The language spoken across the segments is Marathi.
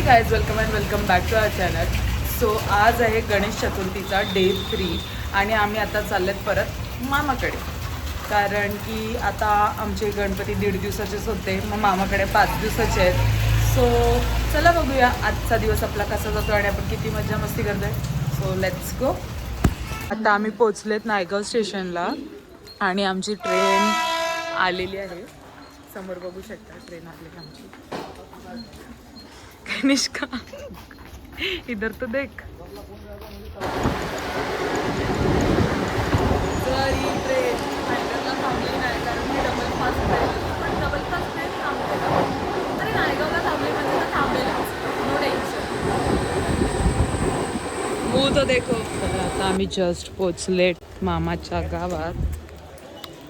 Guys welcome back to our channel. So आज आहे गणेश चतुर्थीचा डे 3 आणि आम्ही आता चाललेत परत मामाकडे, कारण की आता आमचे गणपती 1.5 दिवसाचेच होते, मग मामाकडे 5 दिवसाचे आहेत. सो चला बघूया आजचा दिवस आपला कसा जातो आणि आपण किती मजा मस्ती करतोय. So let's go. आता आम्ही पोचलेत नायगाव स्टेशनला आणि आमची ट्रेन आलेली आहे. समोर बघू शकता ट्रेन आलेली आमची. कनिष्का इधर तो देख. तर ही ट्रेन नायगावला थांबली नाही, कारण मी डबल फास्ट ट्रेन, पण डबल फास्ट ट्रेन थांबलेला तरी नायगावला थांबली म्हणजे तर थांबलेलंच, नो टेन्शन. हो तो देखो. तर आता आम्ही जस्ट पोचलेट मामाच्या गावात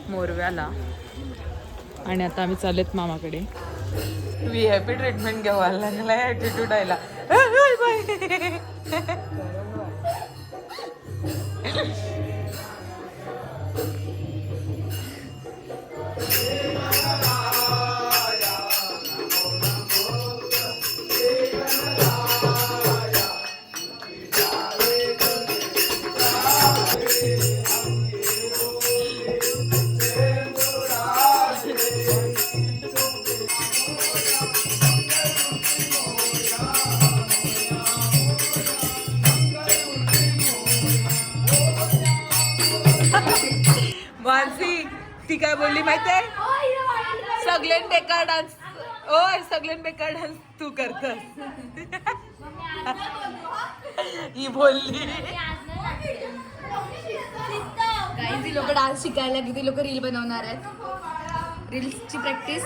मोरव्याला आणि आता आम्ही चाललेत मामाकडे. VIP ट्रीटमेंट घ्यावा लागला, ॲटिट्यूड आयला. मानसी ती काय बोलली माहितीये, सगळ्यात बेकार डान्स, ओय सगळ्यात बेकार डान्स तू करतस. ही बोलली. ती लोक डान्स शिकायला की ती लोक रील बनवणार आहेत. रील्सची प्रॅक्टिस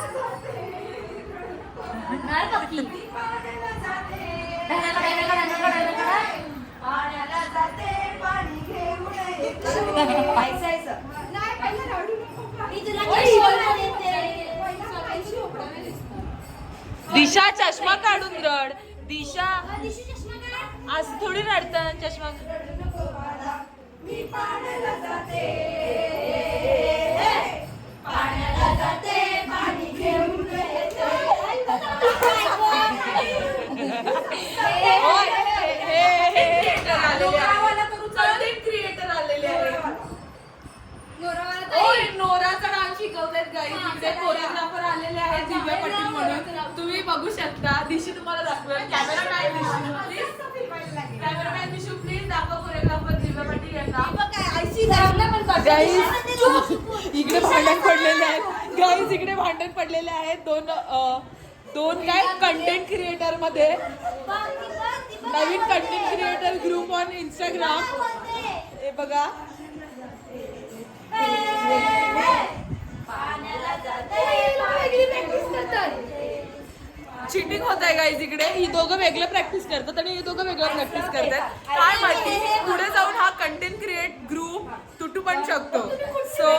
दिशा चष्मा काढून रड. दिशा आज थोडी रडतं चष्मा. क्रिएटर आलेले आहे. नोराचा डान्स शिकवतात गाईज. इकडे कोरिओग्राफर आलेले आहेत दिव्या पाटील म्हणून, तुम्ही बघू शकता. दिशी तुम्हाला दाखवेल. कॅमेरामॅन दिशू प्लीज दाखव कोरिओग्राफर दिव्या पाटील यांना. इकडे भांडण पडलेले आहेत गाईज, इकडे भांडण पडलेले आहेत दोन काय कंटेंट क्रिएटर मध्ये. नवीन content creator group on Instagram. हे बघा चिटिंग होत आहे गाईज. इकडे ही दोघं वेगळं प्रॅक्टिस करतात आणि हे दोघं वेगळं प्रॅक्टिस करतात. काय माहिती पुढे जाऊन हा कंटेंट क्रिएट ग्रुप तुटू पण शकतो. सो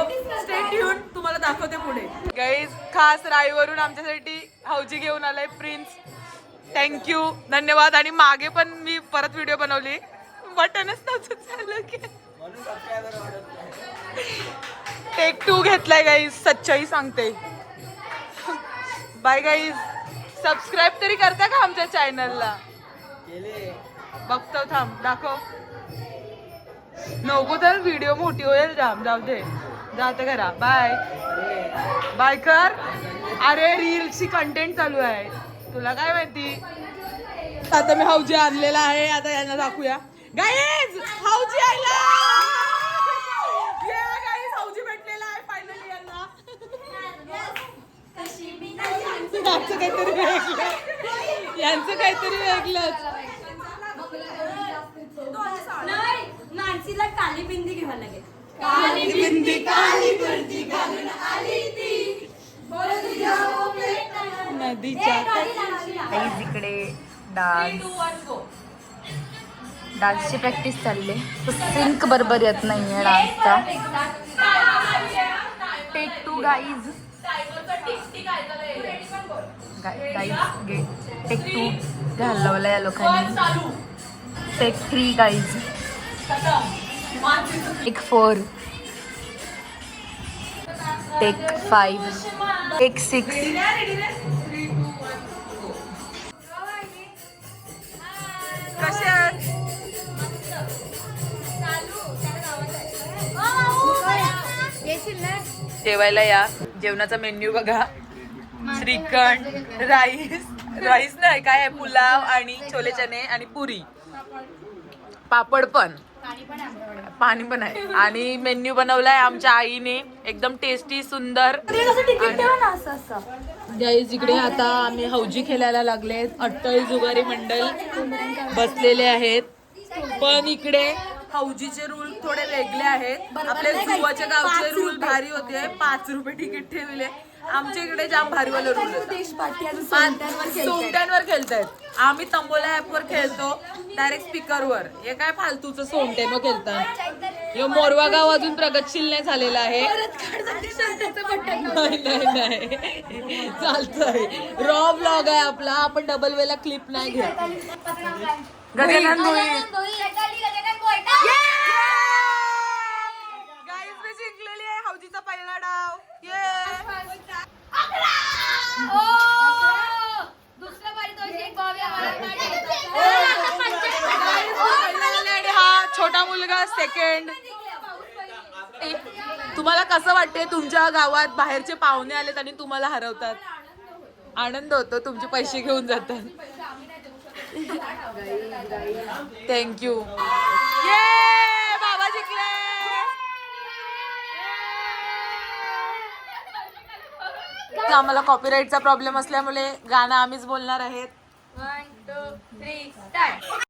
स्टे ट्यून, तुम्हाला दाखवते पुढे. गाईज खास राईवरून आमच्यासाठी हौजी घेऊन आलाय प्रिन्स. थँक्यू, धन्यवाद. आणि मागे पण मी परत व्हिडिओ बनवली, बटनच नव्हतं झालं की. टेक 2 घेतलाय गाईज, सच्चाई सांगते. Bye guys. सबस्क्राईब तरी करता का आमच्या चॅनलला? बघतो, थांब दाखव. नको तर व्हिडिओ मोठी होईल. जाऊ दे, जाते घरा. बाय बाय कर. अरे रील्सची कंटेंट चालू आहे, तुला काय माहिती. आता मी हौजी आणलेला आहे, आता यांना दाखवूया. गाईज हौजी आला. हौजी भेटलेला आहे फायनली यांना. यांचं काहीतरी वेगळंच. मानसीला काली बिंदी घ्यावं लागेल. काली बिंदी काली बिंदी घालून आली ती नदीच्या. इकडे डान्सची प्रॅक्टिस चालली. सिंक बरोबर येत नाहीये डान्सचा. Take 2 guys. टेक 2 घालवला या लोकांनी. Take 3 guys. Take 4. Take 5. Take 6. जेवायला या. जेवणाचा मेन्यू बघा. श्रीखंड, राईस नाही काय आहे, पुलाव आणि छोले चणे आणि पुरी, पापड पण, पाणी पण आहे. आणि मेन्यू बनवलाय आमच्या आईने, एकदम टेस्टी सुंदर. गाईज इकडे आता आम्ही हौजी खेळायला लागले. अट्टल जुगारी मंडळ बसलेले आहेत. पण इकडे हौजीचे रूल थोडे वेगळे आहेत. आपले जुवाच्या गावचे रूल भारी होते. 5 रुपये तिकीट ठेवले. आमच्या इकडे जाम भारीवाले रूल सोमट्यांवर खेळतायत. आम्ही तंबोला ऍप वर खेळतो डायरेक्ट स्पीकरवर. हे काय फालतूचं सोमट्यानं खेळतात. हे मोरवा गाव अजून प्रगतशील नाही झालेला आहे. नाही चालतंय. रॉ ब्लॉग आहे आपला. आपण डबल वेला क्लिप नाही घेत. गजानन भोई गाईज मी जिंकलेली आहे हौजीचा पहिला डाव. हा छोटा मुलगा सेकंड. तुम्हाला कसं वाटते तुमच्या गावात बाहेरचे पाहुणे आलेत आणि तुम्हाला हरवतात? आनंद होतो. तुमचे पैसे घेऊन जातात. थँक्यू. बाबा जिंकले. आम्हाला कॉपीराईटचा प्रॉब्लेम असल्यामुळे गाणं आम्हीच बोलणार आहेत. 1 2 3 स्टार्ट.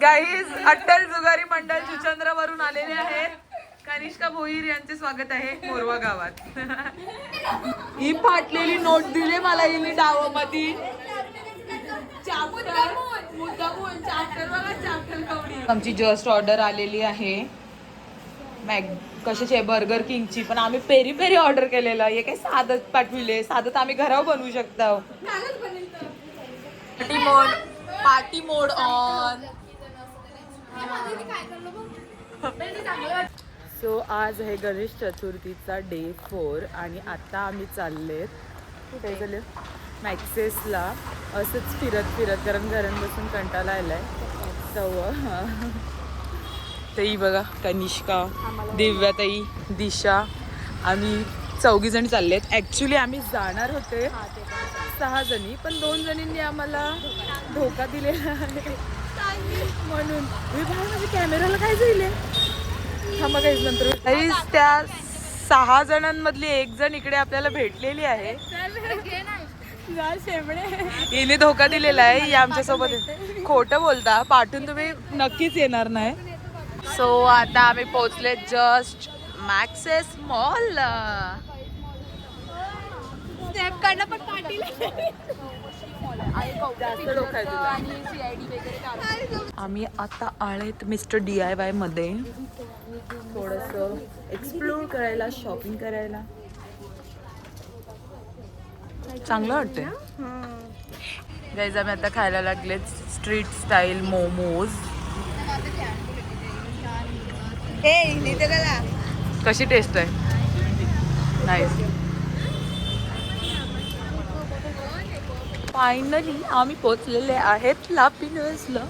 गाईज अट्टल जुगारी मंडळ जुचंद्र वरून आलेले आहेत. कनिष्का भोईर यांचे स्वागत आहे मोरवा गावात. ही फाटलेली नोट दिली मला हिने डावामध्ये. आमची जस्ट ऑर्डर आलेली आहे. कशाची आहे? बर्गर किंगची. पण आम्ही पेरी पेरी ऑर्डर केलेलं. हे काय साधं पाठविले. साधं तर आम्ही घरावर बनवू शकतो. Party mode on. सो आज आहे गणेश चतुर्थीचा डे 4 आणि आता आम्ही चाललेत कुठे झाले मॅक्सेसला. असंच फिरत कारण घरात बसून कंटाळा आलाय. ताई बघा, कनिष्का, दिव्याताई, दिशा, आम्ही 4 जणी चाललेत. ॲक्च्युली आम्ही जाणार होते 6 जणी, पण 2 जणींनी आम्हाला धोका दिलेला आहे म्हणून. माझ्या कॅमेराला काय झाले? थांबा काहीच नंतर. त्या 6 जणांमधली 1 जण इकडे आपल्याला भेटलेली आहे. हिने धोका दिलेला आहे. आमच्यासोबत खोटं बोलता. पाठवून तुम्ही नक्कीच येणार नाही. सो आता आम्ही पोहोचले जस्ट मॅक्सेस मॉल. आम्ही आता आलेत मिस्टर DIY मध्ये थोडंसं एक्सप्लोर करायला, शॉपिंग करायला. चांगलं वाटतंय. गाईज आम्ही आता खायला लागलेत स्ट्रीट स्टाईल मोमोज. कशी टेस्ट आहे? नाईस. फायनली आम्ही पोचलेले आहेत लापिनोजला.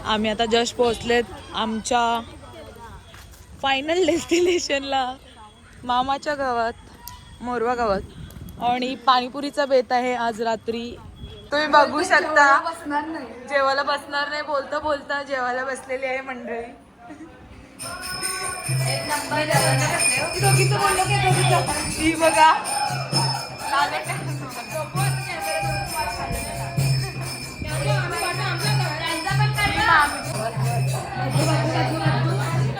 आम्ही आता जस्ट पोहोचलेत आमच्या फायनल डेस्टिनेशनला, मामाच्या गावात, मोरवा गावात. आणि पाणीपुरीचा बेत आहे आज रात्री. तुम्ही बघू शकता. जेवायला बसणार नाही बोलता बोलता जेवायला बसलेली आहे मंडळी. ही बघा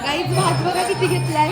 गाईज भात बघा किती घेतलाय.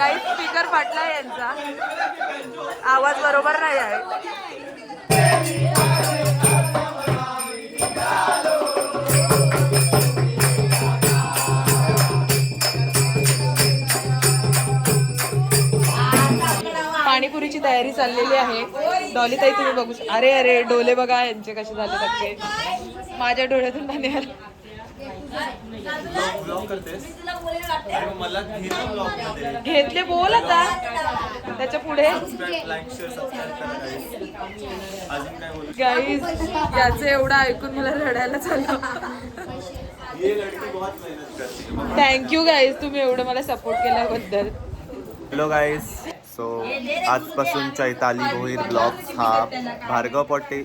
काही स्पीकर फाटला यांचा, आवाज बरोबर नाही आहे. पाणीपुरीची तयारी चाललेली आहे. डॉली ताई तुम्ही बघू अरे अरे डोले बघा यांचे कसे झाले धक्के. माझ्या डोळ्यातून पाणी आलं. घेतले बोल आता त्याच्या पुढे. गाईज याचं एवढं ऐकून मला रडायला चाललं. थँक्यू गाईज तुम्ही एवढं मला सपोर्ट केल्याबद्दल. हॅलो गाईज, सो आजपासून चैताली भोईर ब्लॉग्स हा भार्गव पाटील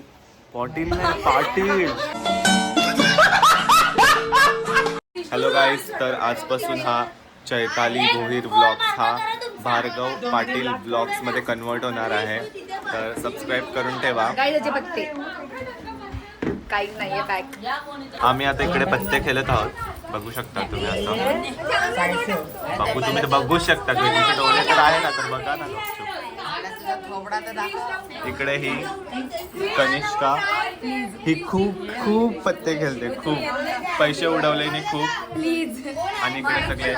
हॅलो गाईज, तर आजपासून हा चैताली भोईर ब्लॉग्स हा भार्गव पाटील ब्लॉग्स मध्ये कन्वर्ट होणार आहे. तर सबस्क्राईब करून ठेवा. काय त्याचे पत्ते काही नाहीये पॅक. आम्ही आता इकडे पत्ते खेळत आहोत, बघू शकता तुम्ही. आता तुम्ही तर बघूच शकता. तुमचे डोळे तर आहे ना, तर बघा ना. इकडे ही कनिष्का, ही खूप पत्ते खेळते, खूप पैसे उडवले आणि खूप. आणि इकडे सगळे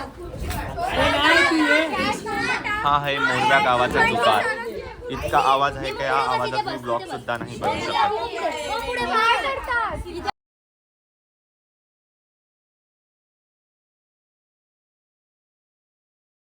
हा आहे मोरब्या गावाचा दुकान. इतका आवाज आहे का या आवाजात मी ब्लॉग सुद्धा नाही बनवू शकत.